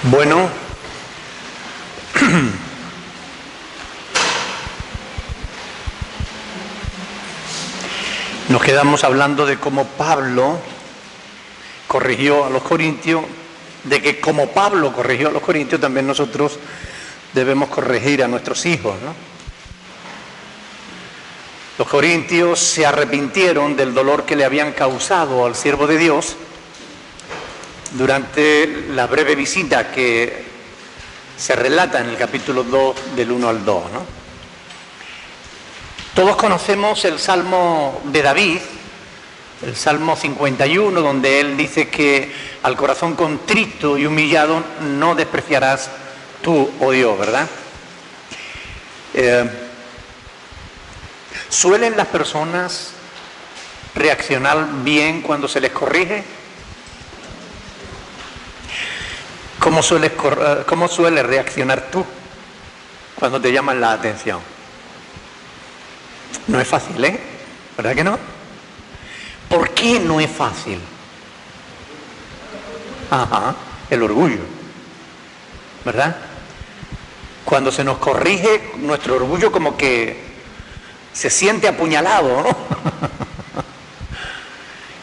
Bueno, nos quedamos hablando de cómo Pablo corrigió a los corintios, de que como Pablo corrigió a los corintios, también nosotros debemos corregir a nuestros hijos, ¿no? Los corintios se arrepintieron del dolor que le habían causado al siervo de Dios durante la breve visita que se relata en el capítulo 2 del 1 al 2, ¿no? Todos conocemos el Salmo de David, el Salmo 51, donde él dice que al corazón contrito y humillado no despreciarás tú, oh Dios, ¿verdad? ¿Suelen las personas reaccionar bien cuando se les corrige? ¿Cómo sueles reaccionar tú cuando te llaman la atención? No es fácil, ¿eh? ¿Verdad que no? ¿Por qué no es fácil? El orgullo, ¿verdad? Cuando se nos corrige, nuestro orgullo como que se siente apuñalado, ¿no?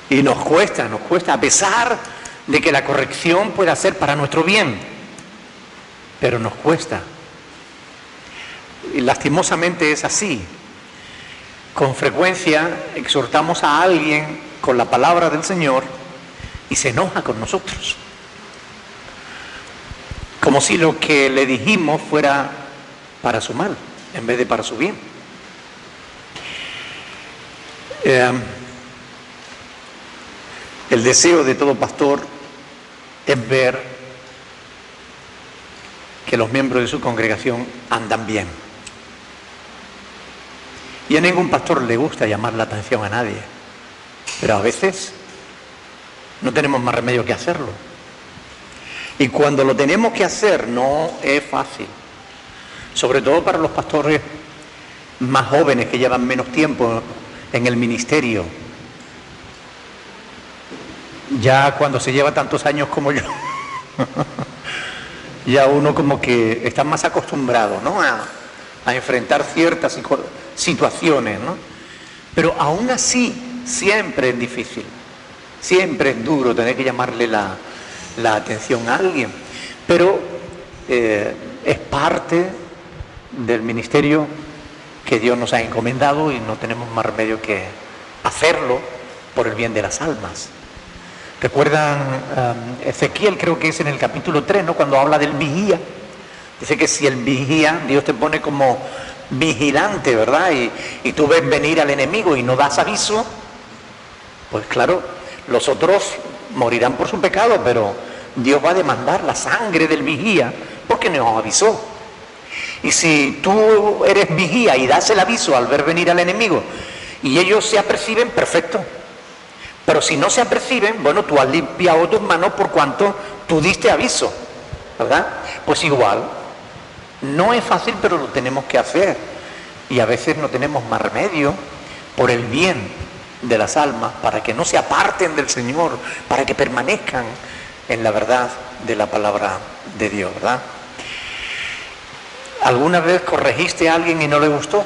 Y nos cuesta, a pesar de que la corrección pueda ser para nuestro bien, pero nos cuesta. Y lastimosamente es así. Con frecuencia exhortamos a alguien con la palabra del Señor y se enoja con nosotros, como si lo que le dijimos fuera para su mal en vez de para su bien. El deseo de todo pastor es ver que los miembros de su congregación andan bien. Y a ningún pastor le gusta llamar la atención a nadie, pero a veces no tenemos más remedio que hacerlo. Y cuando lo tenemos que hacer no es fácil, sobre todo para los pastores más jóvenes que llevan menos tiempo en el ministerio. Ya cuando se lleva tantos años como yo, ya uno como que está más acostumbrado, ¿no? a enfrentar ciertas situaciones, ¿no? Pero aún así siempre es difícil, siempre es duro tener que llamarle la atención a alguien, pero es parte del ministerio que Dios nos ha encomendado y no tenemos más remedio que hacerlo por el bien de las almas. ¿Recuerdan Ezequiel? Creo que es en el capítulo 3, ¿no? Cuando habla del vigía. Dice que si el vigía, Dios te pone como vigilante, ¿verdad? Y tú ves venir al enemigo y no das aviso, pues claro, los otros morirán por su pecado, pero Dios va a demandar la sangre del vigía porque nos avisó. Y si tú eres vigía y das el aviso al ver venir al enemigo y ellos se aperciben, perfecto. Pero si no se aperciben, bueno, tú has limpiado tus manos por cuanto tú diste aviso, ¿verdad? Pues igual, no es fácil, pero lo tenemos que hacer. Y a veces no tenemos más remedio por el bien de las almas, para que no se aparten del Señor, para que permanezcan en la verdad de la palabra de Dios, ¿verdad? ¿Alguna vez corregiste a alguien y no le gustó?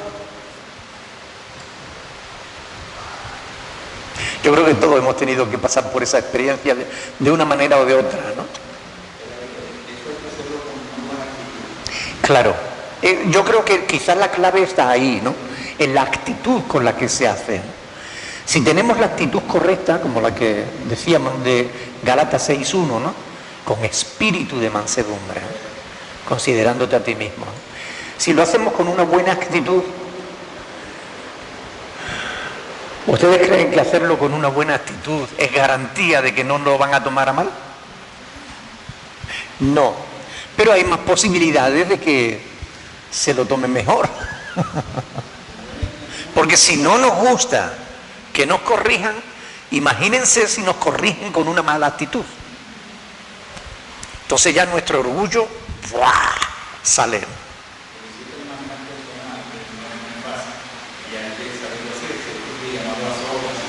Yo creo que todos hemos tenido que pasar por esa experiencia de una manera o de otra, ¿no? Claro, yo creo que quizás la clave está ahí, ¿no? En la actitud con la que se hace. Si tenemos la actitud correcta, como la que decíamos de Gálatas 6:1, ¿no? Con espíritu de mansedumbre, ¿no? Considerándote a ti mismo, ¿no? Si lo hacemos con una buena actitud, ¿ustedes creen que hacerlo con una buena actitud es garantía de que no lo van a tomar a mal? No, pero hay más posibilidades de que se lo tomen mejor. Porque si no nos gusta que nos corrijan, imagínense si nos corrigen con una mala actitud. Entonces ya nuestro orgullo sale.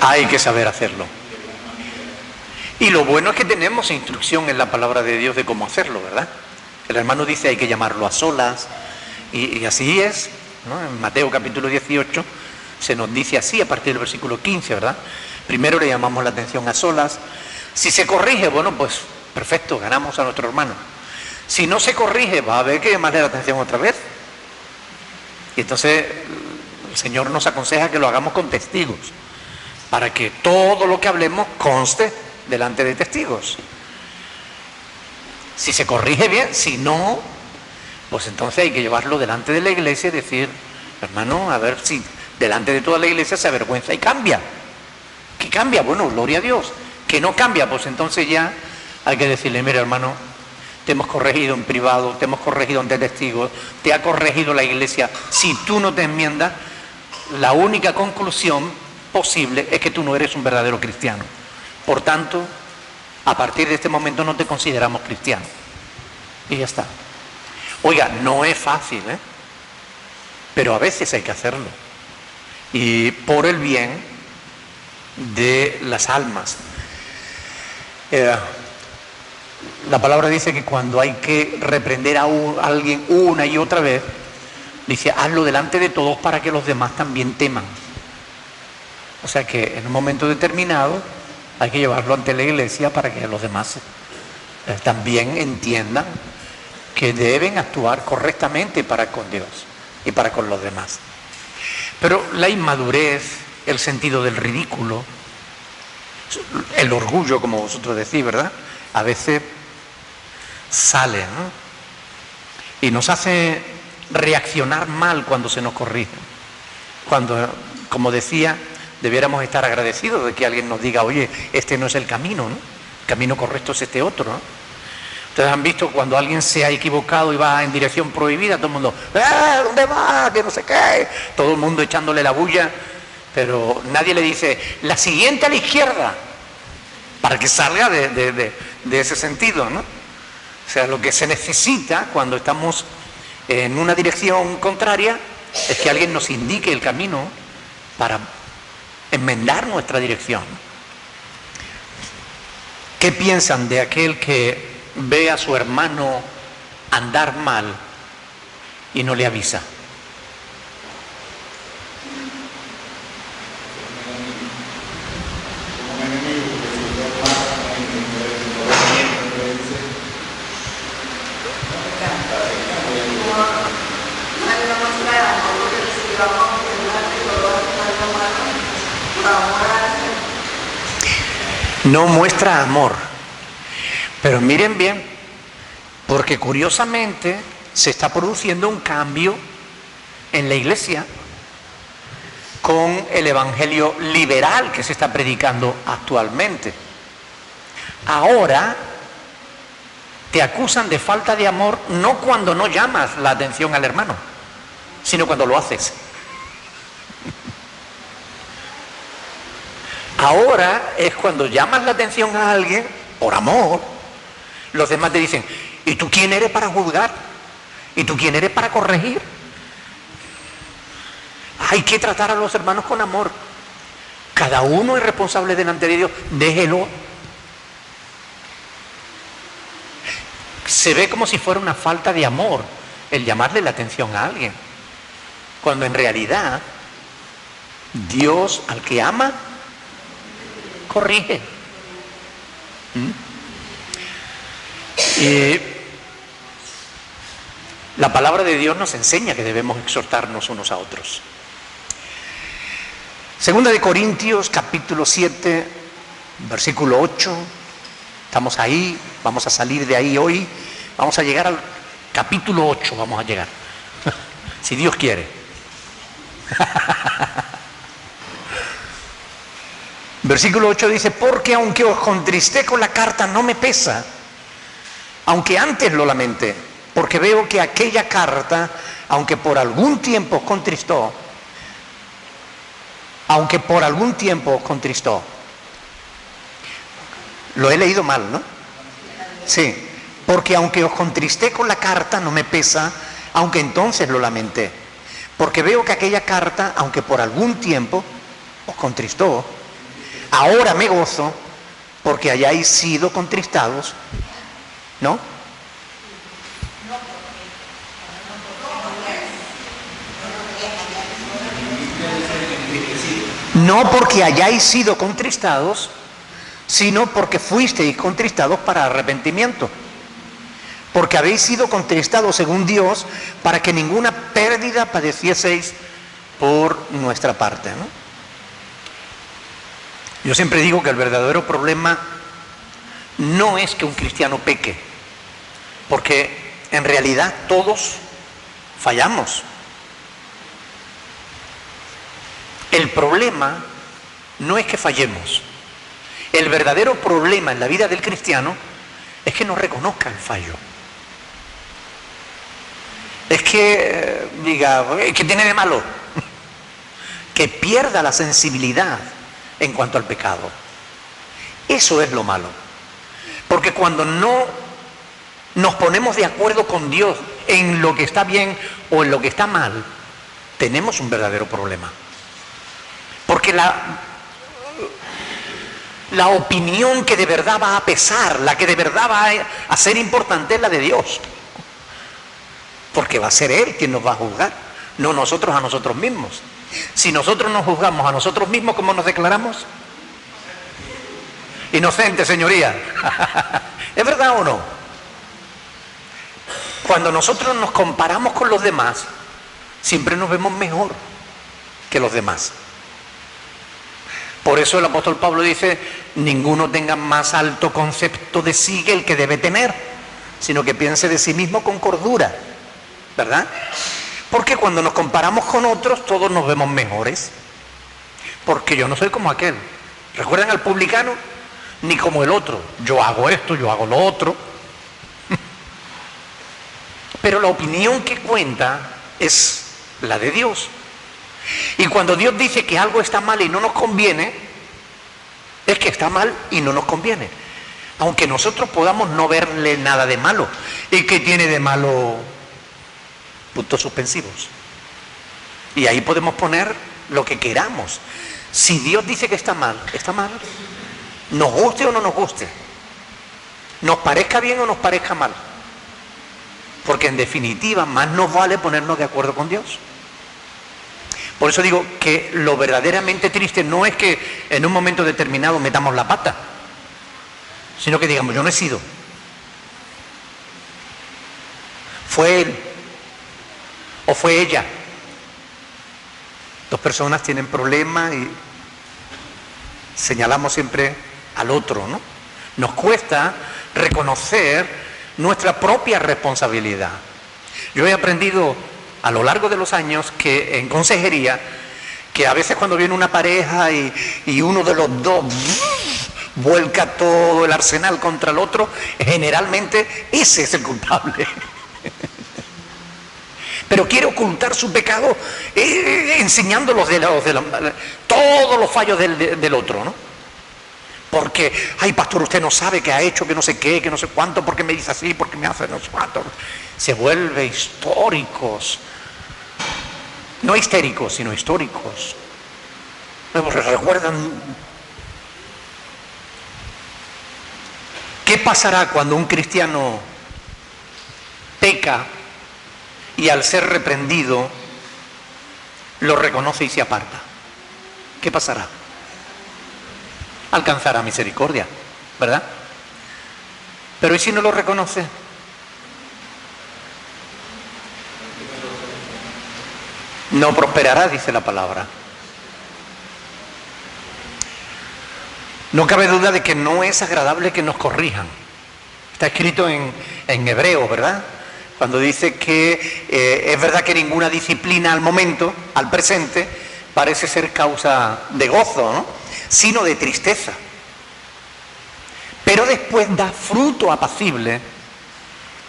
Hay que saber hacerlo. Y lo bueno es que tenemos instrucción en la palabra de Dios de cómo hacerlo, ¿verdad? El hermano dice hay que llamarlo a solas, y así es, ¿no? En Mateo capítulo 18 se nos dice así a partir del versículo 15, ¿verdad? Primero le llamamos la atención a solas. Si se corrige, bueno, pues perfecto, ganamos a nuestro hermano. Si no se corrige, va a haber que llamarle la atención otra vez. Y entonces el Señor nos aconseja que lo hagamos con testigos, para que todo lo que hablemos conste delante de testigos. Si se corrige bien, si no, pues entonces hay que llevarlo delante de la iglesia y decir, hermano, a ver si delante de toda la iglesia se avergüenza y cambia. ¿Qué cambia? Bueno, gloria a Dios. Que no cambia, pues entonces ya hay que decirle, mira hermano, te hemos corregido en privado, te hemos corregido ante testigos, te ha corregido la iglesia. Si tú no te enmiendas, la única conclusión posible es que tú no eres un verdadero cristiano. Por tanto, a partir de este momento no te consideramos cristiano. Y ya está. Oiga, no es fácil, ¿eh? Pero a veces hay que hacerlo. Y por el bien de las almas. La palabra dice que cuando hay que reprender a alguien una y otra vez, dice, hazlo delante de todos para que los demás también teman. O sea que en un momento determinado hay que llevarlo ante la iglesia para que los demás también entiendan que deben actuar correctamente para con Dios y para con los demás. Pero la inmadurez, el sentido del ridículo, el orgullo, como vosotros decís, ¿verdad? A veces sale, ¿no? Y nos hace reaccionar mal cuando se nos corrige. Cuando, como decía, debiéramos estar agradecidos de que alguien nos diga, oye, este no es el camino, ¿no? El camino correcto es este otro, ¿no? Ustedes han visto cuando alguien se ha equivocado y va en dirección prohibida, todo el mundo, ¿dónde va? Que no sé qué. Todo el mundo echándole la bulla, pero nadie le dice, la siguiente a la izquierda, para que salga de ese sentido, ¿no? O sea, lo que se necesita cuando estamos en una dirección contraria es que alguien nos indique el camino para enmendar nuestra dirección. ¿Qué piensan de aquel que ve a su hermano andar mal y no le avisa? No muestra amor. Pero miren bien, porque curiosamente se está produciendo un cambio en la iglesia con el evangelio liberal que se está predicando actualmente. Ahora te acusan de falta de amor no cuando no llamas la atención al hermano, sino cuando lo haces. Ahora es cuando llamas la atención a alguien por amor, los demás te dicen, ¿y tú quién eres para juzgar? ¿Y tú quién eres para corregir? Hay que tratar a los hermanos con amor. Cada uno es responsable delante de Dios, déjelo. Se ve como si fuera una falta de amor el llamarle la atención a alguien, cuando en realidad Dios al que ama corrige. Y la palabra de Dios nos enseña que debemos exhortarnos unos a otros. Segunda de Corintios, capítulo 7, versículo 8. Estamos ahí, vamos a salir de ahí hoy. Vamos a llegar al capítulo 8, vamos a llegar. Si Dios quiere. Versículo 8 dice, porque aunque os contristé con la carta no me pesa, aunque antes lo lamenté, porque veo que aquella carta, aunque por algún tiempo os contristó, lo he leído mal, ¿no? Sí, porque aunque os contristé con la carta no me pesa, aunque entonces lo lamenté, porque veo que aquella carta, aunque por algún tiempo os contristó, ahora me gozo porque hayáis sido contristados, ¿no? No porque hayáis sido contristados, sino porque fuisteis contristados para arrepentimiento. Porque habéis sido contristados según Dios para que ninguna pérdida padecieseis por nuestra parte, ¿no? Yo siempre digo que el verdadero problema no es que un cristiano peque, porque en realidad todos fallamos. El problema no es que fallemos. El verdadero problema en la vida del cristiano es que no reconozca el fallo. Es que diga, ¿qué tiene de malo? Que pierda la sensibilidad en cuanto al pecado. Eso es lo malo. Porque cuando no nos ponemos de acuerdo con Dios en lo que está bien o en lo que está mal, tenemos un verdadero problema. Porque la opinión que de verdad va a pesar, la que de verdad va a ser importante es la de Dios. Porque va a ser Él quien nos va a juzgar, no nosotros a nosotros mismos. Si nosotros nos juzgamos a nosotros mismos, ¿cómo nos declaramos? Inocente, señoría. ¿Es verdad o no? Cuando nosotros nos comparamos con los demás, siempre nos vemos mejor que los demás. Por eso el apóstol Pablo dice, ninguno tenga más alto concepto de sí que el que debe tener, sino que piense de sí mismo con cordura, ¿verdad? Porque cuando nos comparamos con otros, todos nos vemos mejores. Porque yo no soy como aquel. ¿Recuerdan al publicano? Ni como el otro. Yo hago esto, yo hago lo otro. Pero la opinión que cuenta es la de Dios. Y cuando Dios dice que algo está mal y no nos conviene, es que está mal y no nos conviene. Aunque nosotros podamos no verle nada de malo. ¿Y qué tiene de malo? Puntos suspensivos. Y ahí podemos poner lo que queramos. Si Dios dice que está mal, está mal. Nos guste o no nos guste. Nos parezca bien o nos parezca mal. Porque en definitiva más nos vale ponernos de acuerdo con Dios. Por eso digo que lo verdaderamente triste no es que en un momento determinado metamos la pata, sino que digamos, yo no he sido. Fue él o fue ella. Dos personas tienen problemas y señalamos siempre al otro, ¿no? Nos cuesta reconocer nuestra propia responsabilidad. Yo he aprendido a lo largo de los años que en consejería, que a veces cuando viene una pareja y uno de los dos vuelca todo el arsenal contra el otro, generalmente ese es el culpable. Pero quiere ocultar su pecado enseñando todos los fallos del otro, ¿no? Porque, ay pastor, usted no sabe qué ha hecho, que no sé qué, que no sé cuánto, porque me dice así, porque me hace no sé cuánto. Se vuelve históricos. No histéricos, sino históricos. ¿Recuerdan? ¿Qué pasará cuando un cristiano peca y al ser reprendido lo reconoce y se aparta? ¿Qué pasará? Alcanzará misericordia, ¿verdad? Pero ¿y si no lo reconoce? No prosperará, dice la palabra. No cabe duda de que no es agradable que nos corrijan. Está escrito en hebreo, ¿verdad? Cuando dice que es verdad que ninguna disciplina al momento, al presente, parece ser causa de gozo, ¿no? Sino de tristeza. Pero después da fruto apacible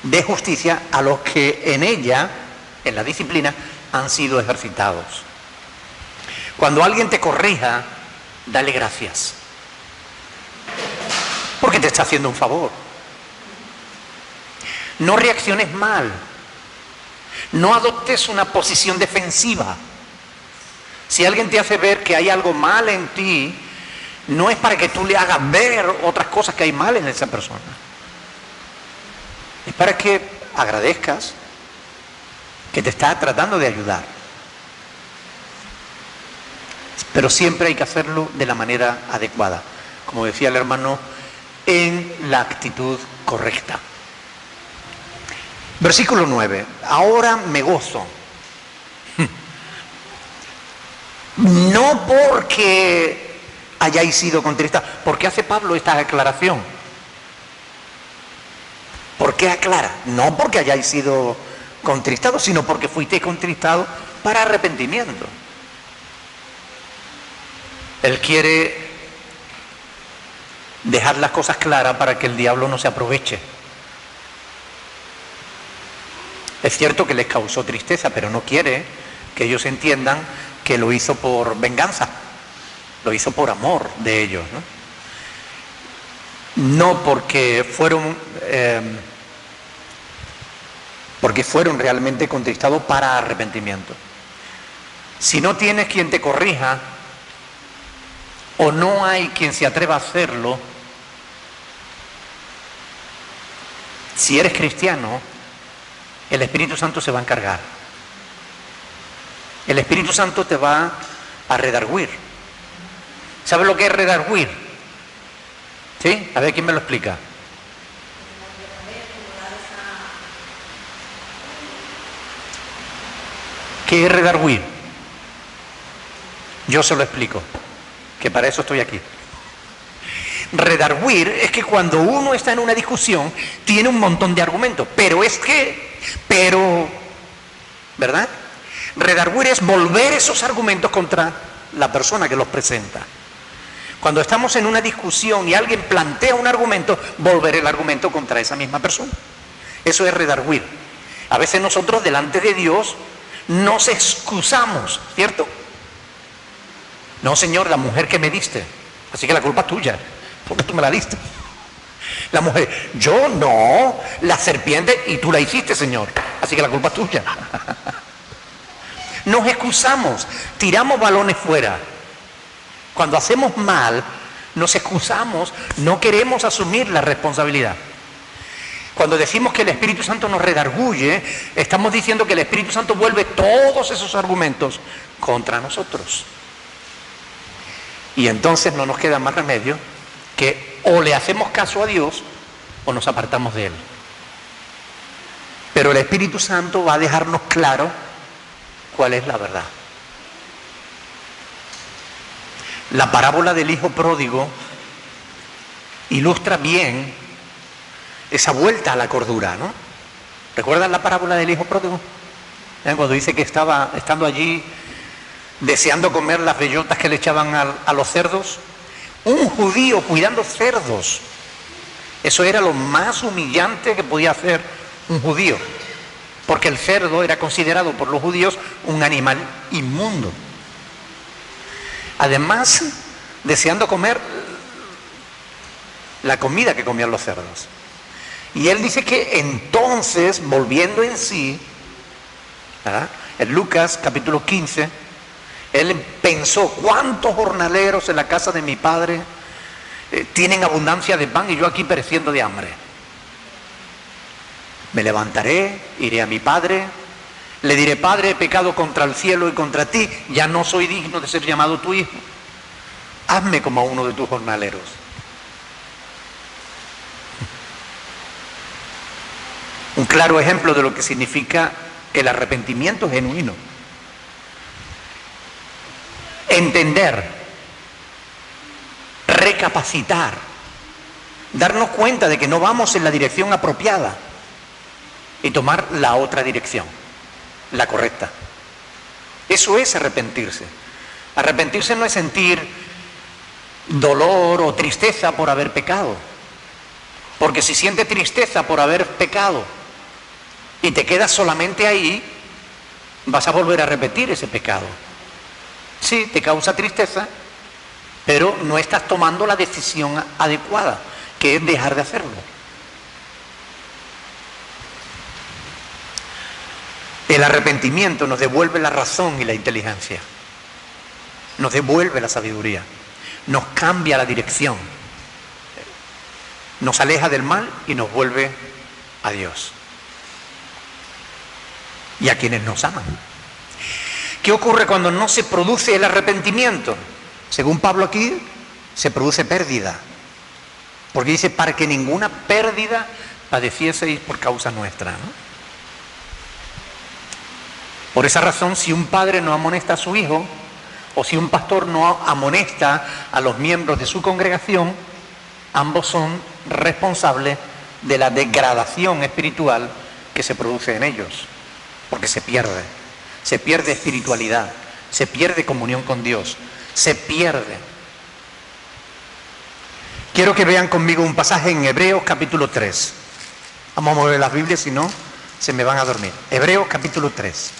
de justicia a los que en ella, en la disciplina, han sido ejercitados. Cuando alguien te corrija, dale gracias. Porque te está haciendo un favor. No reacciones mal. No adoptes una posición defensiva. Si alguien te hace ver que hay algo mal en ti, No es para que tú le hagas ver otras cosas que hay mal en esa persona. Es para que agradezcas que te está tratando de ayudar. Pero siempre hay que hacerlo de la manera adecuada. Como decía el hermano, en la actitud correcta. Versículo 9. Ahora me gozo. No porque hayáis sido contristados. ¿Por qué hace Pablo esta aclaración? ¿Por qué aclara? No porque hayáis sido contristados, sino porque fuisteis contristados para arrepentimiento. Él quiere dejar las cosas claras para que el diablo no se aproveche. Es cierto que les causó tristeza, pero no quiere que ellos entiendan que lo hizo por venganza, lo hizo por amor de ellos, no porque fueron realmente contristados para arrepentimiento. Si no tienes quien te corrija, o no hay quien se atreva a hacerlo, si eres cristiano, el Espíritu Santo se va a encargar. El Espíritu Santo te va a redarguir. ¿Sabes lo que es redarguir? ¿Sí? A ver, ¿quién me lo explica? ¿Qué es redarguir? Yo se lo explico, que para eso estoy aquí. Redarguir es que cuando uno está en una discusión tiene un montón de argumentos, ¿verdad? Redarguir es volver esos argumentos contra la persona que los presenta. Cuando estamos en una discusión y alguien plantea un argumento, volver el argumento contra esa misma persona. Eso es redarguir. A veces nosotros delante de Dios nos excusamos, ¿cierto? No, Señor, la mujer que me diste, así que la culpa es tuya, porque tú me la diste. La mujer, yo no, la serpiente, y tú la hiciste, Señor, así que la culpa es tuya. Nos excusamos, tiramos balones fuera. Cuando hacemos mal, nos excusamos, no queremos asumir la responsabilidad. Cuando decimos que el Espíritu Santo nos redarguye, estamos diciendo que el Espíritu Santo vuelve todos esos argumentos contra nosotros. Y entonces no nos queda más remedio que o le hacemos caso a Dios o nos apartamos de Él. Pero el Espíritu Santo va a dejarnos claro cuál es la verdad. La parábola del hijo pródigo ilustra bien esa vuelta a la cordura, ¿no? ¿Recuerdan la parábola del hijo pródigo? Cuando dice que estaba estando allí deseando comer las bellotas que le echaban a los cerdos. Un judío cuidando cerdos. Eso era lo más humillante que podía hacer un judío, porque el cerdo era considerado por los judíos un animal inmundo. Además, deseando comer la comida que comían los cerdos. Y él dice que entonces, volviendo en sí, ¿verdad? En Lucas capítulo 15, él pensó, ¿cuántos jornaleros en la casa de mi padre tienen abundancia de pan y yo aquí pereciendo de hambre? Me levantaré, iré a mi padre, le diré, Padre, he pecado contra el cielo y contra ti, ya no soy digno de ser llamado tu hijo. Hazme como a uno de tus jornaleros. Un claro ejemplo de lo que significa el arrepentimiento genuino. Entender, recapacitar, darnos cuenta de que no vamos en la dirección apropiada y tomar la otra dirección, la correcta. Eso es arrepentirse. Arrepentirse no es sentir dolor o tristeza por haber pecado, porque si sientes tristeza por haber pecado y te quedas solamente ahí, vas a volver a repetir ese pecado. Sí, te causa tristeza, pero no estás tomando la decisión adecuada, que es dejar de hacerlo. El arrepentimiento nos devuelve la razón y la inteligencia, nos devuelve la sabiduría. nos cambia la dirección, nos aleja del mal y nos vuelve a Dios y a quienes nos aman. ¿Qué ocurre cuando no se produce el arrepentimiento? Según Pablo aquí, se produce pérdida. Porque dice, para que ninguna pérdida padecieseis por causa nuestra, ¿no? Por esa razón, si un padre no amonesta a su hijo, o si un pastor no amonesta a los miembros de su congregación, ambos son responsables de la degradación espiritual que se produce en ellos. Porque se pierde espiritualidad, se pierde comunión con Dios, se pierde. Quiero que vean conmigo un pasaje en Hebreos capítulo 3. Vamos a mover las Biblias, si no, se me van a dormir. Hebreos capítulo 3.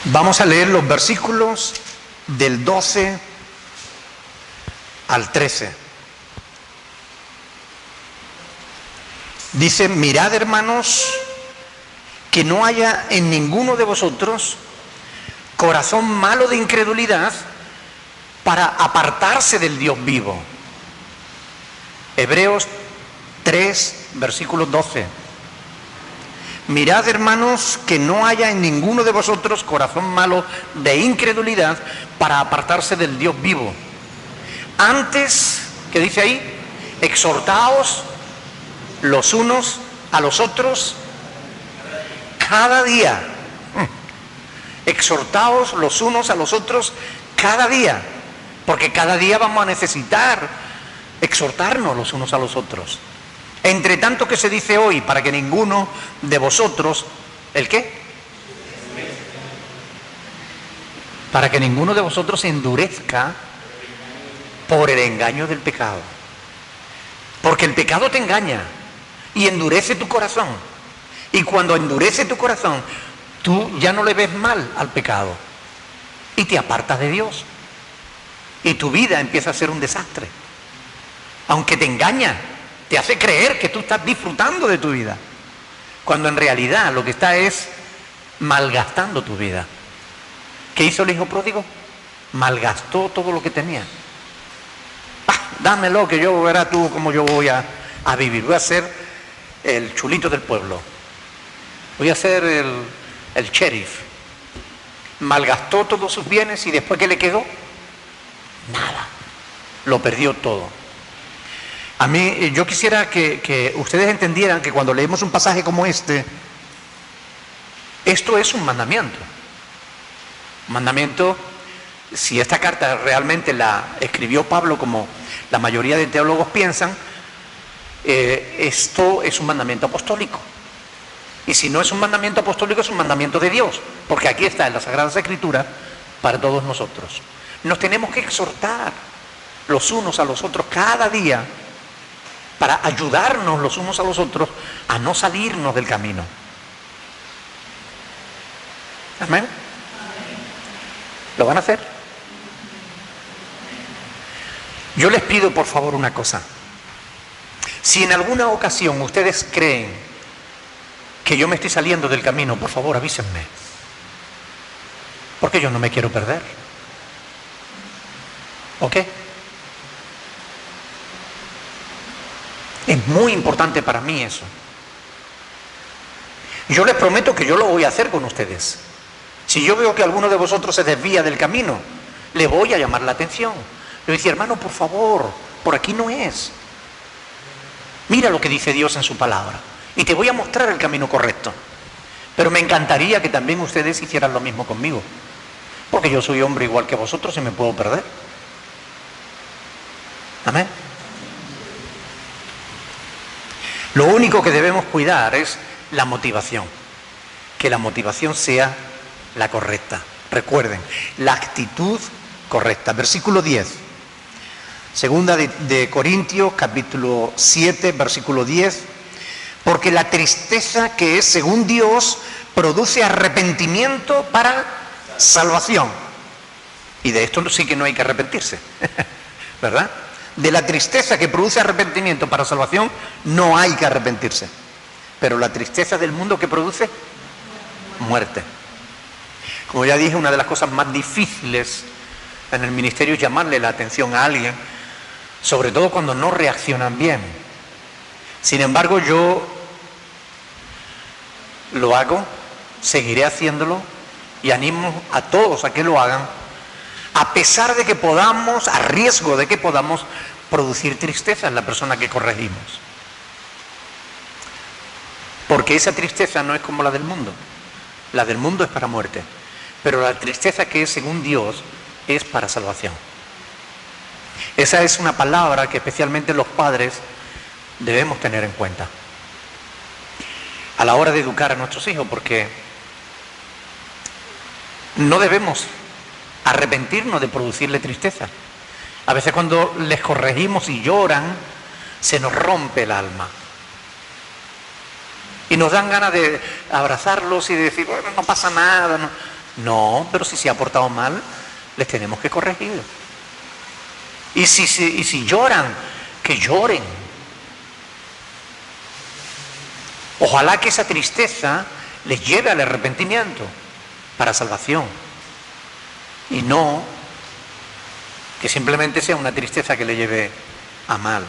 Vamos a leer los versículos del 12 al 13. Dice, mirad, hermanos, que no haya en ninguno de vosotros corazón malo de incredulidad para apartarse del Dios vivo. Hebreos 3, versículo 12. Mirad, hermanos, que no haya en ninguno de vosotros corazón malo de incredulidad para apartarse del Dios vivo. Antes, ¿qué dice ahí? Exhortaos los unos a los otros cada día. Exhortaos los unos a los otros cada día, porque cada día vamos a necesitar exhortarnos los unos a los otros. Entre tanto que se dice hoy, para que ninguno de vosotros, ¿el qué? Para que ninguno de vosotros se endurezca por el engaño del pecado. Porque el pecado te engaña y endurece tu corazón. Y cuando endurece tu corazón, tú ya no le ves mal al pecado y te apartas de Dios. Y tu vida empieza a ser un desastre. Aunque te engaña, te hace creer que tú estás disfrutando de tu vida, cuando en realidad lo que está es malgastando tu vida. ¿Qué hizo el hijo pródigo? Malgastó todo lo que tenía. Dámelo, que yo verás tú cómo yo voy a vivir. Voy a ser el chulito del pueblo. Voy a ser el sheriff. Malgastó todos sus bienes y después, ¿qué le quedó? Nada. Lo perdió todo. A mí, yo quisiera que ustedes entendieran que cuando leemos un pasaje como este, esto es un mandamiento. Un mandamiento, si esta carta realmente la escribió Pablo como la mayoría de teólogos piensan, esto es un mandamiento apostólico. Y si no es un mandamiento apostólico, es un mandamiento de Dios, porque aquí está en las Sagradas Escrituras para todos nosotros. Nos tenemos que exhortar los unos a los otros cada día para ayudarnos los unos a los otros a no salirnos del camino. ¿Amén? ¿Lo van a hacer? Yo les pido por favor una cosa. Si en alguna ocasión ustedes creen que yo me estoy saliendo del camino, por favor avísenme, porque yo no me quiero perder. ¿Ok? Es muy importante para mí eso. Yo les prometo que yo lo voy a hacer con ustedes. Si yo veo que alguno de vosotros se desvía del camino, le voy a llamar la atención. Le voy a decir, hermano, por favor, por aquí no es. Mira lo que dice Dios en su palabra y te voy a mostrar el camino correcto. Pero me encantaría que también ustedes hicieran lo mismo conmigo, porque yo soy hombre igual que vosotros y me puedo perder. Amén. Lo único que debemos cuidar es la motivación, que la motivación sea la correcta. Recuerden, la actitud correcta. Versículo 10. Segunda de Corintios, capítulo 7, versículo 10. Porque la tristeza que es según Dios produce arrepentimiento para salvación. Y de esto sí que no hay que arrepentirse, ¿verdad? De la tristeza que produce arrepentimiento para salvación no hay que arrepentirse. Pero la tristeza del mundo que produce muerte. Como ya dije, una de las cosas más difíciles en el ministerio es llamarle la atención a alguien, sobre todo cuando no reaccionan bien. Sin embargo, yo lo hago, seguiré haciéndolo y animo a todos a que lo hagan, a pesar de que podamos, a riesgo de que podamos producir tristeza en la persona que corregimos. Porque esa tristeza no es como la del mundo. La del mundo es para muerte. Pero la tristeza que es según Dios es para salvación. Esa es una palabra que especialmente los padres debemos tener en cuenta a la hora de educar a nuestros hijos, porque no debemos arrepentirnos de producirle tristeza. A veces cuando les corregimos y lloran, se nos rompe el alma. Y nos dan ganas de abrazarlos y de decir, bueno, no pasa nada. No, pero si se ha portado mal, les tenemos que corregir. Y si lloran, que lloren. Ojalá que esa tristeza les lleve al arrepentimiento para salvación. Y no que simplemente sea una tristeza que le lleve a mal.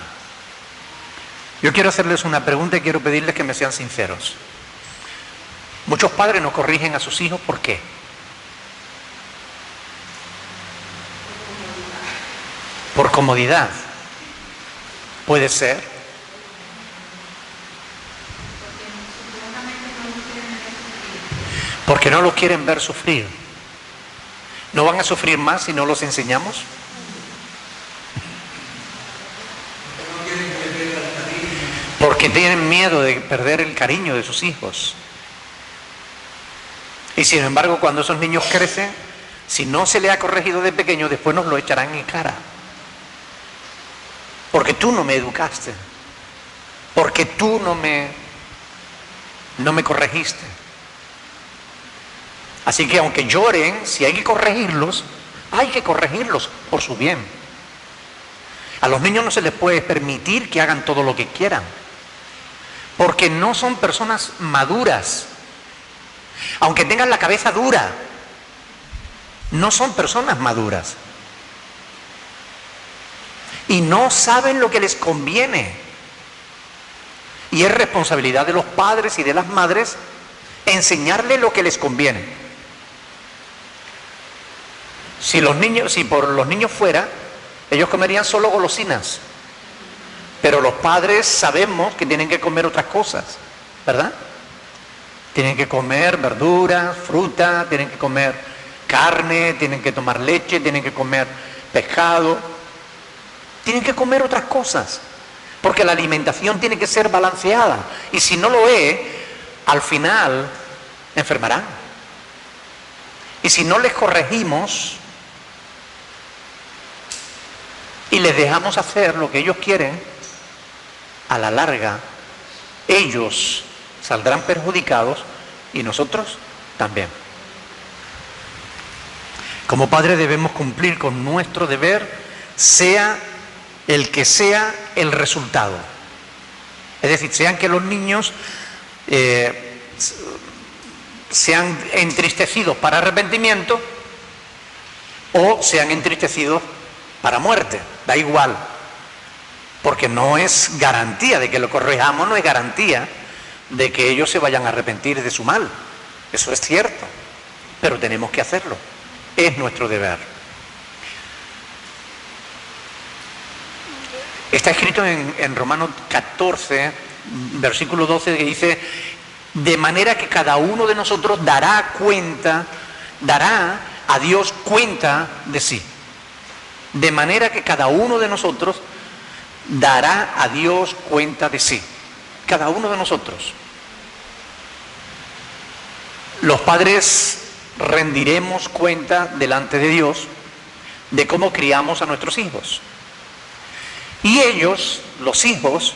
Yo quiero hacerles una pregunta y quiero pedirles que me sean sinceros. Muchos padres no corrigen a sus hijos, ¿por qué? Por comodidad. Puede ser. Porque no los quieren ver sufrir. ¿No van a sufrir más si no los enseñamos? Porque tienen miedo de perder el cariño de sus hijos. Y sin embargo, cuando esos niños crecen, si no se le ha corregido de pequeño, después nos lo echarán en cara. Porque tú no me educaste. Porque tú no me corregiste. Así que aunque lloren, si hay que corregirlos por su bien. A los niños no se les puede permitir que hagan todo lo que quieran, porque no son personas maduras. Aunque tengan la cabeza dura, no son personas maduras. Y no saben lo que les conviene. Y es responsabilidad de los padres y de las madres enseñarles lo que les conviene. Si por los niños fuera, ellos comerían solo golosinas. Pero los padres sabemos que tienen que comer otras cosas, ¿verdad? Tienen que comer verduras, fruta, tienen que comer carne, tienen que tomar leche, tienen que comer pescado. Tienen que comer otras cosas, porque la alimentación tiene que ser balanceada. Y si no lo es, al final enfermarán. Y si no les corregimos y les dejamos hacer lo que ellos quieren, a la larga ellos saldrán perjudicados y nosotros también. Como padres debemos cumplir con nuestro deber, sea el que sea el resultado. Es decir, sean que los niños sean entristecidos para arrepentimiento o sean entristecidos para muerte, da igual, porque no es garantía de que lo corrijamos, no es garantía de que ellos se vayan a arrepentir de su mal. Eso es cierto, pero tenemos que hacerlo, es nuestro deber. Está escrito en Romanos 14, versículo 12, que dice: de manera que cada uno de nosotros dará a Dios cuenta de sí. De manera que cada uno de nosotros dará a Dios cuenta de sí. Cada uno de nosotros. Los padres rendiremos cuenta delante de Dios de cómo criamos a nuestros hijos. Y ellos, los hijos,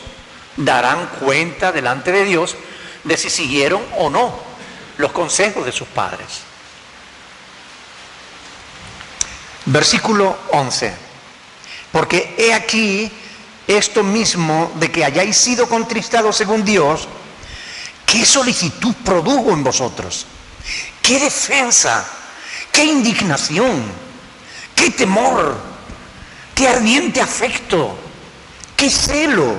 darán cuenta delante de Dios de si siguieron o no los consejos de sus padres. Versículo 11. Porque he aquí esto mismo de que hayáis sido contristados según Dios, ¿qué solicitud produjo en vosotros? ¿Qué defensa? qué indignación, qué temor, qué ardiente afecto, qué celo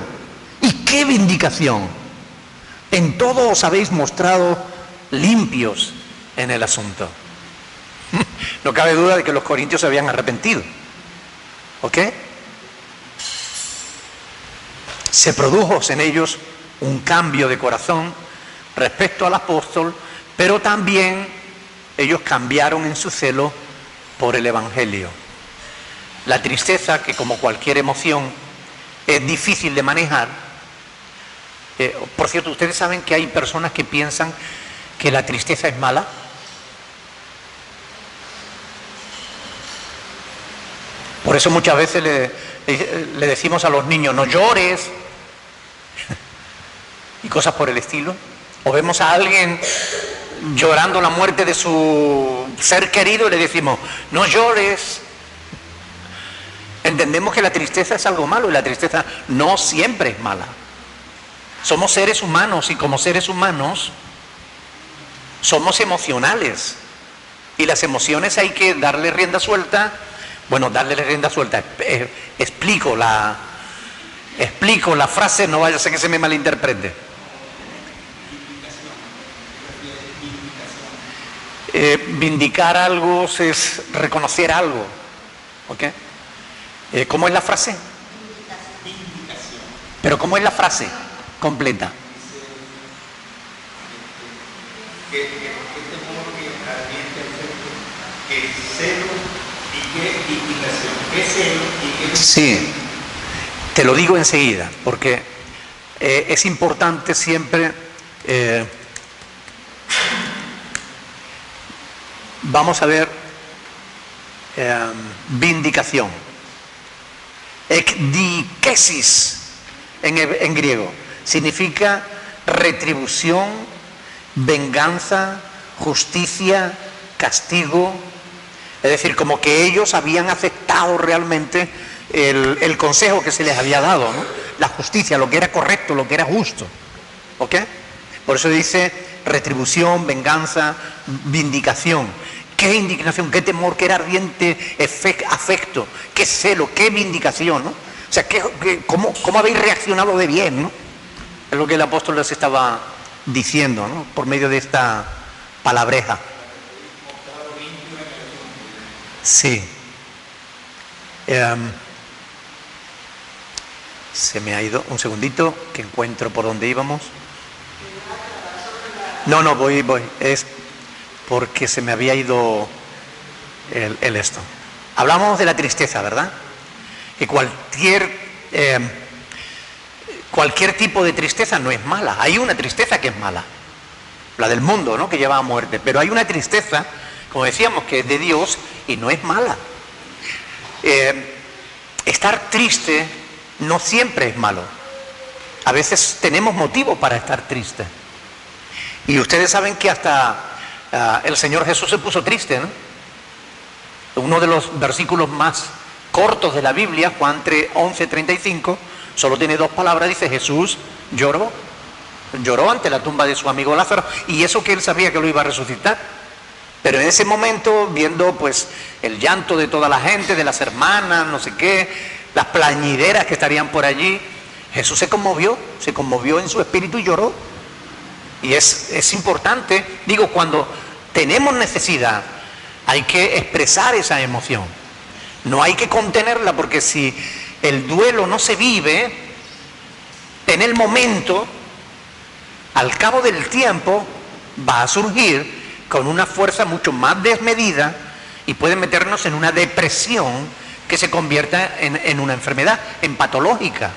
y qué vindicación. En todo os habéis mostrado limpios en el asunto. No cabe duda de que los corintios se habían arrepentido. ¿Ok? Se produjo en ellos un cambio de corazón respecto al apóstol, pero también ellos cambiaron en su celo por el Evangelio. La tristeza, que como cualquier emoción es difícil de manejar. Por cierto, ¿ustedes saben que hay personas que piensan que la tristeza es mala? Por eso muchas veces le decimos a los niños, no llores, y cosas por el estilo. O vemos a alguien llorando la muerte de su ser querido y le decimos, no llores. Entendemos que la tristeza es algo malo y la tristeza no siempre es mala. Somos seres humanos y como seres humanos somos emocionales. Y las emociones hay que darle rienda suelta. Bueno, darle rienda suelta. Explico la frase, no vaya a ser que se me malinterprete. Vindicar algo es reconocer algo. ¿Ok? ¿Cómo es la frase? Vindicación. Pero ¿cómo es la frase completa? Que temor, que ardiente afecto, que celo y que indignación. ¿Qué celo y qué? Sí, te lo digo enseguida, porque es importante siempre. Vamos a ver vindicación. Ekdikesis en griego significa retribución, venganza, justicia, castigo. Es decir, como que ellos habían aceptado realmente el consejo que se les había dado, ¿no? La justicia, lo que era correcto, lo que era justo. ¿Ok? Por eso dice retribución, venganza, vindicación. Qué indignación, qué temor, qué ardiente afecto, qué celo, qué vindicación, ¿no? O sea, ¿cómo habéis reaccionado de bien, ¿no? Es lo que el apóstol les estaba diciendo, ¿no? Por medio de esta palabreja. Sí. Se me ha ido un segundito, que encuentro por dónde íbamos. No, voy. Es porque se me había ido el esto. Hablamos de la tristeza, ¿verdad? Que cualquier tipo de tristeza no es mala. Hay una tristeza que es mala, la del mundo, ¿no? Que lleva a muerte. Pero hay una tristeza, como decíamos, que es de Dios y no es mala. Estar triste no siempre es malo. A veces tenemos motivo para estar tristes. Y ustedes saben que hasta el Señor Jesús se puso triste, ¿no? Uno de los versículos más cortos de la Biblia, Juan 11:35, solo tiene 2 palabras, dice Jesús lloró ante la tumba de su amigo Lázaro, y eso que él sabía que lo iba a resucitar. Pero en ese momento, viendo pues el llanto de toda la gente, de las hermanas, no sé qué, las plañideras que estarían por allí, Jesús se conmovió en su espíritu y lloró. Y es importante, digo, cuando tenemos necesidad, hay que expresar esa emoción. No hay que contenerla, porque si el duelo no se vive en el momento, al cabo del tiempo va a surgir con una fuerza mucho más desmedida y puede meternos en una depresión que se convierta en una enfermedad, en patológica.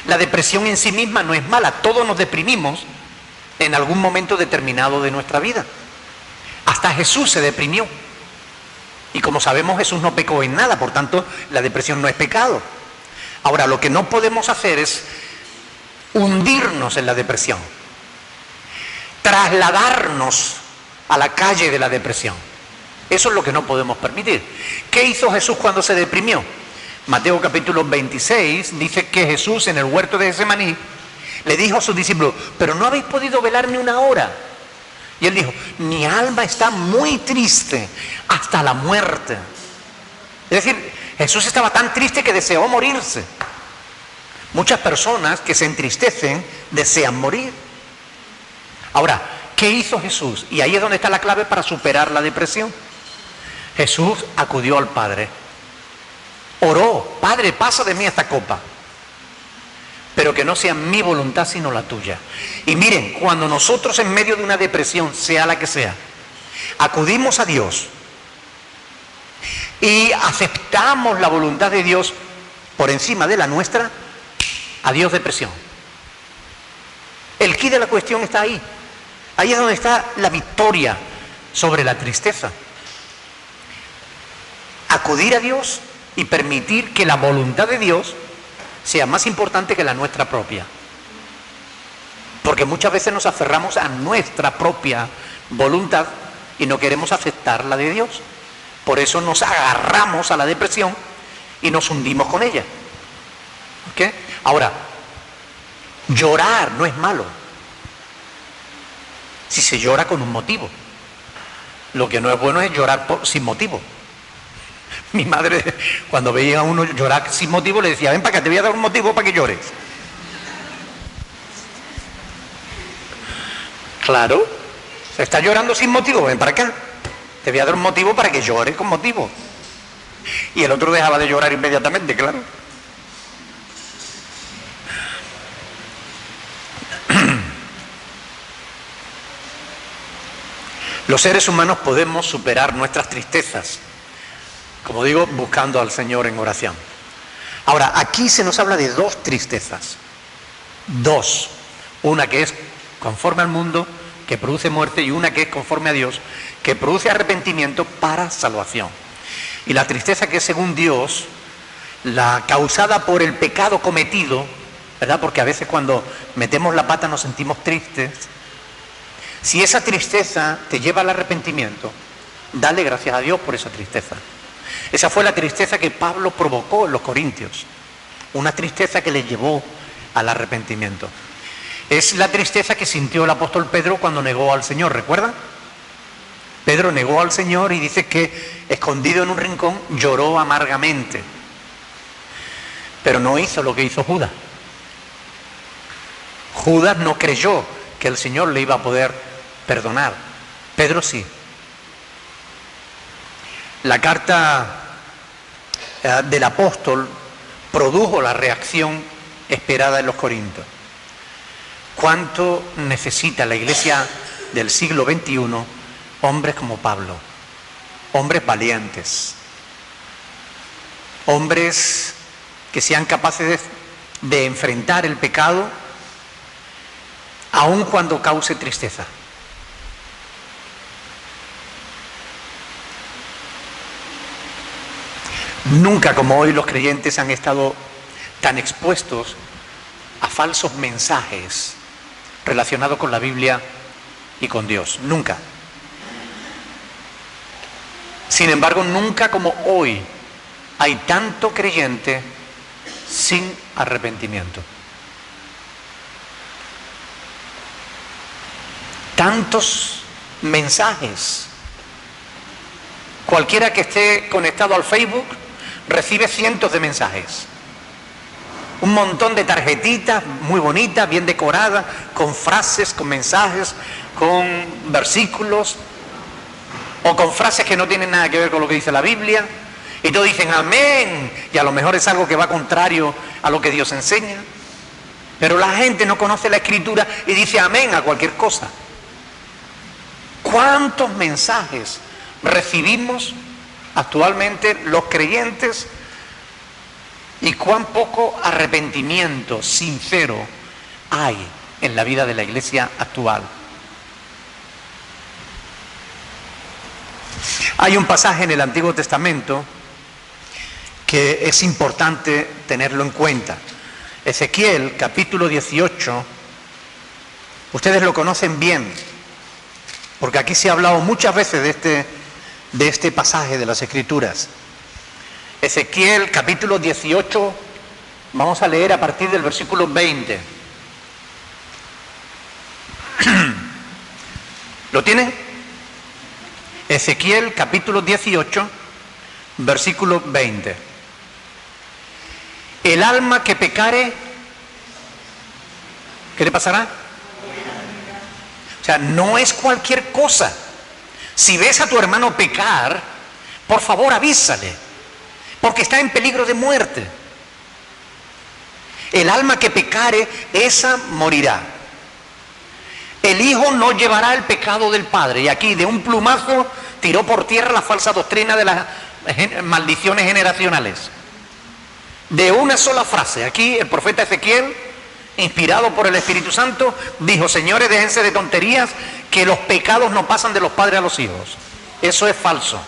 La depresión en sí misma no es mala, todos nos deprimimos en algún momento determinado de nuestra vida. Hasta Jesús se deprimió. Y como sabemos, Jesús no pecó en nada, por tanto, la depresión no es pecado. Ahora, lo que no podemos hacer es hundirnos en la depresión, trasladarnos a la calle de la depresión. Eso es lo que no podemos permitir. ¿Qué hizo Jesús cuando se deprimió? Mateo capítulo 26 dice que Jesús en el huerto de Getsemaní le dijo a sus discípulos, pero no habéis podido velar ni una hora. Y él dijo, mi alma está muy triste hasta la muerte. Es decir, Jesús estaba tan triste que deseó morirse. Muchas personas que se entristecen desean morir. Ahora, ¿qué hizo Jesús? Y ahí es donde está la clave para superar la depresión. Jesús acudió al Padre. Oró, Padre, pasa de mí esta copa, pero que no sea mi voluntad sino la tuya. Y miren, cuando nosotros en medio de una depresión, sea la que sea, acudimos a Dios y aceptamos la voluntad de Dios por encima de la nuestra, adiós depresión. El quid de la cuestión está ahí. Ahí es donde está la victoria sobre la tristeza. Acudir a Dios y permitir que la voluntad de Dios sea más importante que la nuestra propia. Porque muchas veces nos aferramos a nuestra propia voluntad y no queremos aceptar la de Dios. Por eso nos agarramos a la depresión y nos hundimos con ella. ¿Ok? Ahora, llorar no es malo si se llora con un motivo. Lo que no es bueno es llorar sin motivo. Mi madre, cuando veía a uno llorar sin motivo, le decía, ven para acá, te voy a dar un motivo para que llores. Claro, está llorando sin motivo, ven para acá, te voy a dar un motivo para que llores con motivo. Y el otro dejaba de llorar inmediatamente, claro. Los seres humanos podemos superar nuestras tristezas, como digo, buscando al Señor en oración. Ahora, aquí se nos habla de dos tristezas. Dos. Una que es conforme al mundo, que produce muerte, y una que es conforme a Dios, que produce arrepentimiento para salvación. Y la tristeza que es según Dios, la causada por el pecado cometido, ¿verdad? Porque a veces cuando metemos la pata nos sentimos tristes. Si esa tristeza te lleva al arrepentimiento, dale gracias a Dios por esa tristeza. Esa fue la tristeza que Pablo provocó en los Corintios, una tristeza que les llevó al arrepentimiento. Es la tristeza que sintió el apóstol Pedro cuando negó al Señor, ¿recuerdan? Pedro negó al Señor y dice que, escondido en un rincón, lloró amargamente. Pero no hizo lo que hizo Judas. Judas no creyó que el Señor le iba a poder perdonar. Pedro sí. La carta del apóstol produjo la reacción esperada en los Corintios. ¿Cuánto necesita la iglesia del siglo XXI hombres como Pablo? Hombres valientes. Hombres que sean capaces de enfrentar el pecado aun cuando cause tristeza. Nunca como hoy los creyentes han estado tan expuestos a falsos mensajes relacionados con la Biblia y con Dios. Nunca. Sin embargo, nunca como hoy hay tanto creyente sin arrepentimiento. Tantos mensajes. Cualquiera que esté conectado al Facebook recibe cientos de mensajes. Un montón de tarjetitas muy bonitas, bien decoradas, con frases, con mensajes, con versículos, o con frases que no tienen nada que ver con lo que dice la Biblia. Y todos dicen amén, y a lo mejor es algo que va contrario a lo que Dios enseña. Pero la gente no conoce la Escritura y dice amén a cualquier cosa. ¿Cuántos mensajes recibimos actualmente los creyentes y cuán poco arrepentimiento sincero hay en la vida de la iglesia actual? Hay un pasaje en el Antiguo Testamento que es importante tenerlo en cuenta. Ezequiel, capítulo 18, ustedes lo conocen bien, porque aquí se ha hablado muchas veces de este pasaje de las Escrituras. Ezequiel, capítulo 18, vamos a leer a partir del versículo 20. ¿Lo tienen? Ezequiel capítulo 18, versículo 20. El alma que pecare, ¿qué le pasará? O sea, no es cualquier cosa. Si ves a tu hermano pecar, por favor avísale, porque está en peligro de muerte. El alma que pecare, esa morirá. El hijo no llevará el pecado del padre. Y aquí de un plumazo tiró por tierra la falsa doctrina de las maldiciones generacionales. De una sola frase. Aquí el profeta Ezequiel, inspirado por el Espíritu Santo, dijo: señores, déjense de tonterías, que los pecados no pasan de los padres a los hijos. Eso es falso.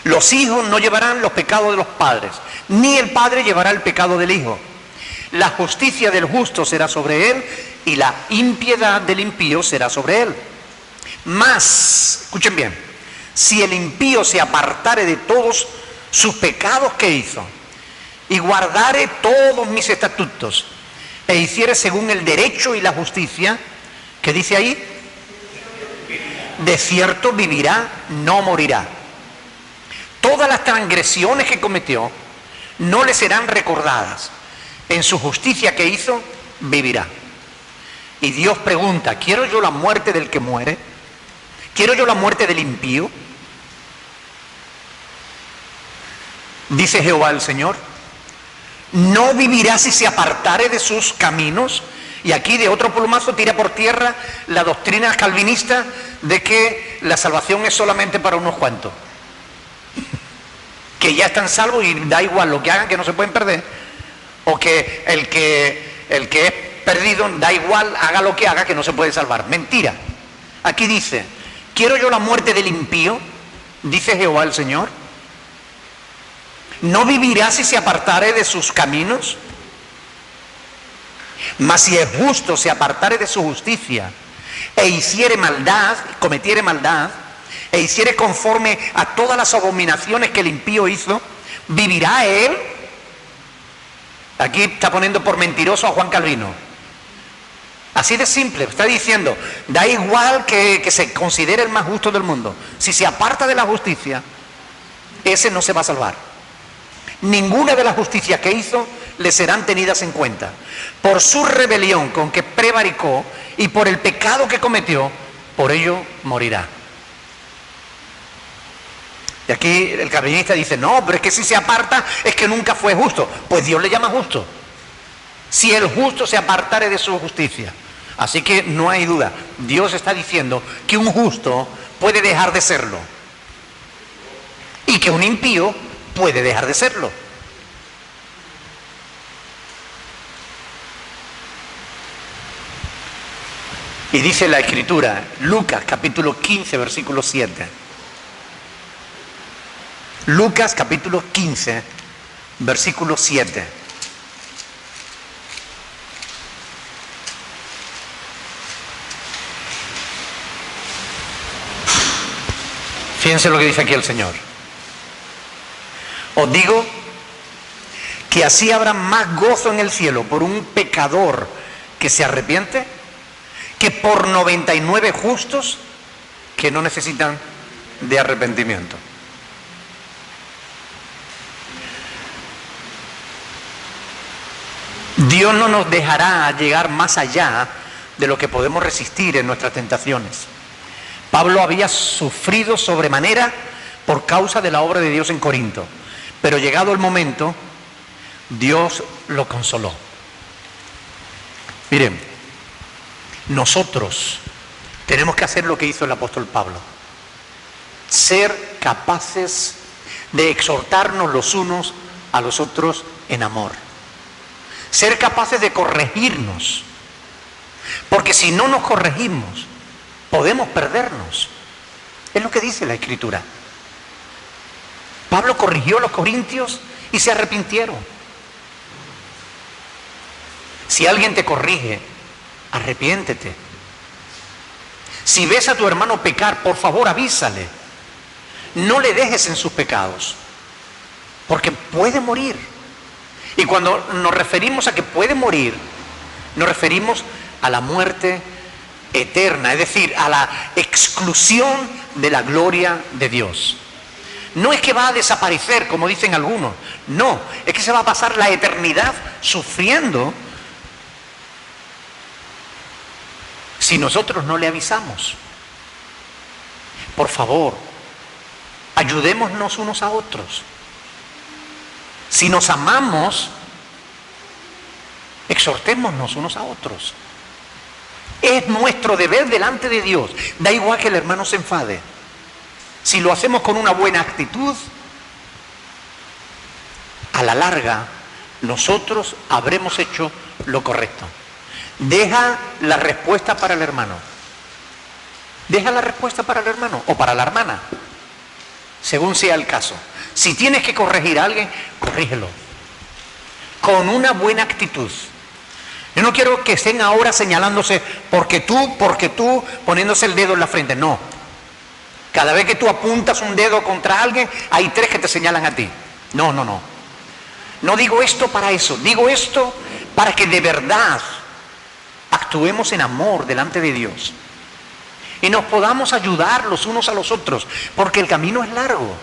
Los hijos no llevarán los pecados de los padres, ni el padre llevará el pecado del hijo. La justicia del justo será sobre él, y la impiedad del impío será sobre él. Mas, escuchen bien, si el impío se apartare de todos sus pecados que hizo, y guardare todos mis estatutos, e hiciere según el derecho y la justicia, ¿qué dice ahí? De cierto vivirá, no morirá. Todas las transgresiones que cometió no le serán recordadas. En su justicia que hizo, vivirá. Y Dios pregunta: ¿quiero yo la muerte del que muere? ¿Quiero yo la muerte del impío? Dice Jehová el Señor: no vivirá si se apartare de sus caminos. Y aquí de otro plumazo tira por tierra la doctrina calvinista de que la salvación es solamente para unos cuantos, que ya están salvos y da igual lo que hagan, que no se pueden perder, o que el que es perdido, da igual, haga lo que haga, que no se puede salvar. Mentira. Aquí dice: ¿quiero yo la muerte del impío? Dice Jehová el Señor. ¿No vivirá si se apartare de sus caminos? Mas si el justo se apartare de su justicia, e hiciere maldad, cometiere maldad, e hiciere conforme a todas las abominaciones que el impío hizo, ¿vivirá él? Aquí está poniendo por mentiroso a Juan Calvino. Así de simple, está diciendo: da igual que se considere el más justo del mundo, si se aparta de la justicia, ese no se va a salvar. Ninguna de las justicias que hizo le serán tenidas en cuenta. Por su rebelión con que prevaricó y por el pecado que cometió, por ello morirá. Y aquí el calvinista dice: no, pero es que si se aparta es que nunca fue justo. Pues Dios le llama justo, si el justo se apartare de su justicia. Así que no hay duda, Dios está diciendo que un justo puede dejar de serlo, y que un impío puede dejar de serlo. Y dice la Escritura, Lucas capítulo 15, versículo 7. Lucas capítulo 15, versículo 7. Fíjense lo que dice aquí el Señor. Os digo que así habrá más gozo en el cielo por un pecador que se arrepiente, que por 99 justos que no necesitan de arrepentimiento. Dios no nos dejará llegar más allá de lo que podemos resistir en nuestras tentaciones. Pablo había sufrido sobremanera por causa de la obra de Dios en Corinto, pero llegado el momento, Dios lo consoló. Miren, nosotros tenemos que hacer lo que hizo el apóstol Pablo: ser capaces de exhortarnos los unos a los otros en amor, ser capaces de corregirnos, porque si no nos corregimos podemos perdernos. Es lo que dice la Escritura. Pablo corrigió a los corintios y se arrepintieron. Si alguien te corrige, arrepiéntete. Si ves a tu hermano pecar, por favor avísale. No le dejes en sus pecados, porque puede morir. Y cuando nos referimos a que puede morir, nos referimos a la muerte eterna, es decir, a la exclusión de la gloria de Dios. No es que va a desaparecer, como dicen algunos, no, es que se va a pasar la eternidad sufriendo si nosotros no le avisamos. Por favor, ayudémonos unos a otros. Si nos amamos, exhortémonos unos a otros. Es nuestro deber delante de Dios. Da igual que el hermano se enfade. Si lo hacemos con una buena actitud, a la larga, nosotros habremos hecho lo correcto. Deja la respuesta para el hermano. Deja la respuesta para el hermano o para la hermana, según sea el caso. Si tienes que corregir a alguien, corrígelo. Con una buena actitud. Yo no quiero que estén ahora señalándose porque tú, poniéndose el dedo en la frente. No. Cada vez que tú apuntas un dedo contra alguien, hay 3 que te señalan a ti. No. No digo esto para eso. Digo esto para que de verdad actuemos en amor delante de Dios. Y nos podamos ayudar los unos a los otros, porque el camino es largo.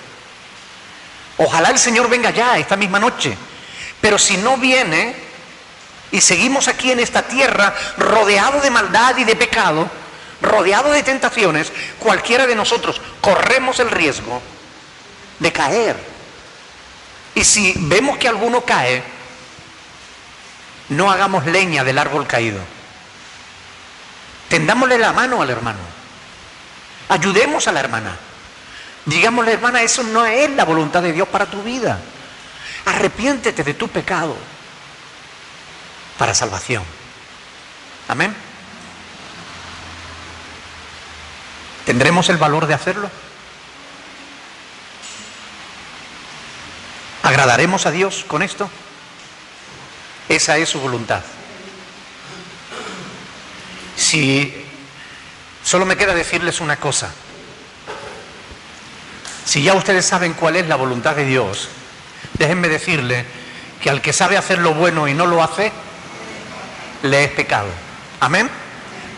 Ojalá el Señor venga ya esta misma noche. Pero si no viene y seguimos aquí en esta tierra rodeado de maldad y de pecado, rodeado de tentaciones, cualquiera de nosotros corremos el riesgo de caer. Y si vemos que alguno cae, no hagamos leña del árbol caído. Tendámosle la mano al hermano. Ayudemos a la hermana. Digámosle, hermana, eso no es la voluntad de Dios para tu vida. Arrepiéntete de tu pecado para salvación. Amén. ¿Tendremos el valor de hacerlo? ¿Agradaremos a Dios con esto? Esa es su voluntad. Si solo me queda decirles una cosa. Si ya ustedes saben cuál es la voluntad de Dios, déjenme decirle que al que sabe hacer lo bueno y no lo hace, le es pecado. Amén.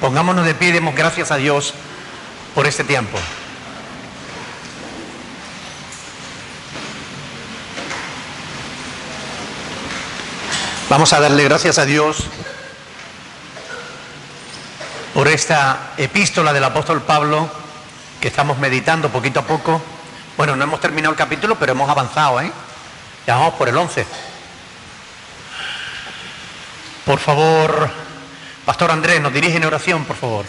Pongámonos de pie y demos gracias a Dios por este tiempo. Vamos a darle gracias a Dios por esta epístola del apóstol Pablo que estamos meditando poquito a poco. Bueno, no hemos terminado el capítulo, pero hemos avanzado, Ya vamos por el 11. Por favor, Pastor Andrés, nos dirige en oración, por favor.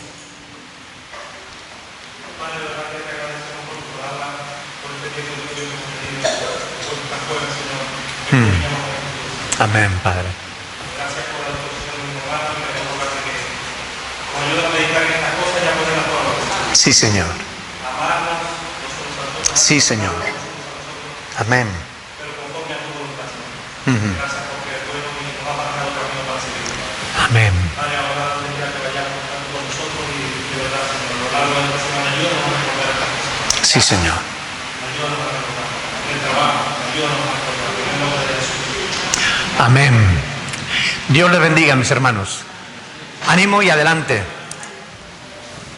Amén, Padre. Gracias por la introducción de mi programa y me recordaste que con ayuda a meditar en estas cosas ya podemos las. Sí, Señor. Amarnos los unos a los otros. Sí, Señor. Amén. Pero conforme a tu voluntad. Gracias porque tú nos has marcado el camino para seguir. Amén. Padre, ahora donde quiera que vayamos estando con nosotros y de verdad, Señor, a lo largo de esta semana ayúdanos a recordar estas cosas. Sí, Señor. Ayúdanos a recordar. En el trabajo, ayúdanos a recordar. En el nombre de Jesús. Amén. Dios les bendiga, mis hermanos. Ánimo y adelante.